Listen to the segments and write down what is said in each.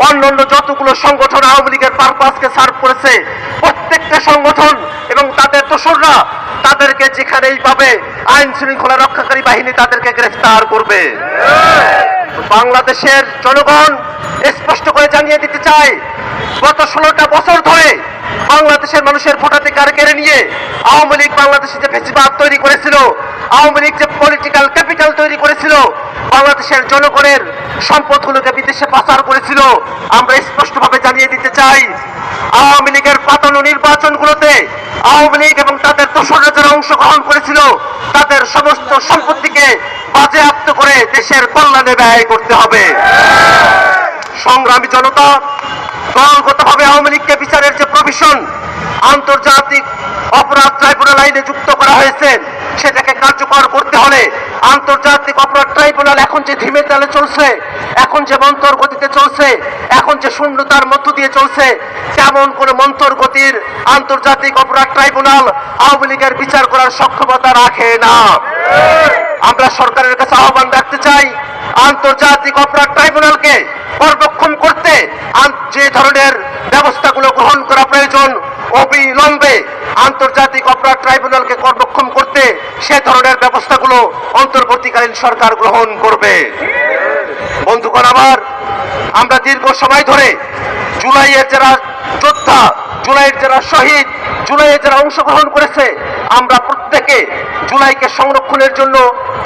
অন্যান্য যতগুলো সংগঠন আওয়ামী লীগের পারপাসকে সার্ভ করেছে, প্রত্যেকটা সংগঠন এবং তাদের দোসররা তাদেরকে যেখানেই পাবে আইন শৃঙ্খলা রক্ষাকারী বাহিনী তাদেরকে গ্রেফতার করবে। বাংলাদেশের জনগণ স্পষ্ট করে জানিয়ে দিতে চায়, গত 16টা বছর ধরে বাংলাদেশের মানুষের ভোটাধিকার কেড়ে নিয়ে আওয়ামী লীগ বাংলাদেশে যে ফ্যাসিবাদ তৈরি করেছিল, আওয়ামী লীগ যে পলিটিক্যাল ক্যাপিটাল তৈরি করেছিল, বাংলাদেশের জনগণের সম্পদগুলোকে বিদেশে পাচার করেছিল। আমরা স্পষ্টভাবে জানিয়ে দিতে চাই, আওয়ামী লীগের পাতানো নির্বাচনগুলোতে আওয়ামী লীগ এবং তাদের দোসররা যারা অংশগ্রহণ করেছিল তাদের সমস্ত সম্পত্তিকে বাজেয়াপ্ত করে দেশের কল্যাণে ব্যয় করতে হবে। সংগ্রামী জনতা, দলগতভাবে আওয়ামী লীগকে বিচারের যে প্রভিশন আন্তর্জাতিক অপরাধ ট্রাইব্যুনাল আইনে যুক্ত করা হয়েছে সেটাকে কার্যকর করতে হলে আন্তর্জাতিক অপরাধ ট্রাইব্যুনাল এখন যে ধীমে তালে চলছে, এখন যে মন্তর গতিতে চলছে, এখন যে শূন্যতার মধ্য দিয়ে চলছে, তেমন কোন মন্তর গতির আন্তর্জাতিক অপরাধ ট্রাইব্যুনাল আওয়ামী লীগের বিচার করার সক্ষমতা রাখে না। আমরা সরকারের কাছে আহ্বান রাখতে চাই, আন্তর্জাতিক অপরাধ ট্রাইব্যুনালকে পর্যবেক্ষণ করতে যে ধরনের ব্যবস্থাগুলো গ্রহণ করা প্রয়োজন অবিলম্বে আন্তর্জাতিক অপরাধ ট্রাইব্যুনালকে পর্যবেক্ষণ করতে সে ধরনের ব্যবস্থাগুলো অন্তর্বর্তীকালীন সরকার গ্রহণ করবে। বন্ধুগণ আমার, আমরা দীর্ঘ সময় ধরে জুলাইয়ের যারা যোদ্ধা, জুলাইয়ের যারা শহীদ, জুলাইয়ে যারা অংশগ্রহণ করেছে, আমরা প্রত্যেকে জুলাইকে সংরক্ষণের জন্য,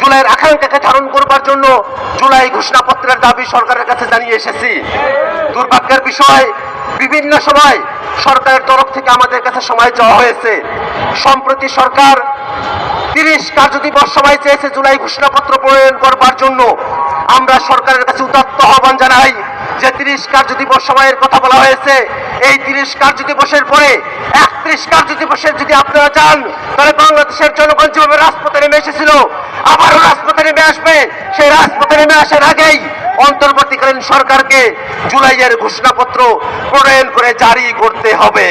জুলাইয়ের আকাঙ্ক্ষাকে ধারণ করবার জন্য জুলাই ঘোষণাপত্রের দাবি সরকারের কাছে জানিয়ে এসেছি। দুর্ভাগ্যের বিষয়, বিভিন্ন সময় সরকারের তরফ থেকে আমাদের কাছে সময় চাওয়া হয়েছে। সম্প্রতি সরকার 30 কার্যদিবস সময় চেয়েছে জুলাই ঘোষণাপত্র প্রণয়ন করবার জন্য। আমরা সরকারের কাছে উদাত্ত আহ্বান জানাই যে 30 কার্যদিবস সময়ের কথা বলা হয়েছে, এই 30 কার্যদিবসের পরে 31 কার্যদিবসের যদি আপনারা চান তাহলে বাংলাদেশের জনগণ যেভাবে রাজপথে নেমে এসেছিল আবারও রাজপথে নেমে আসবে। সেই রাজপথে নেমে আসার আগেই অন্তর্বর্তীকালীন সরকারকে জুলাইয়ের ঘোষণাপত্র প্রণয়ন করে জারি করতে হবে।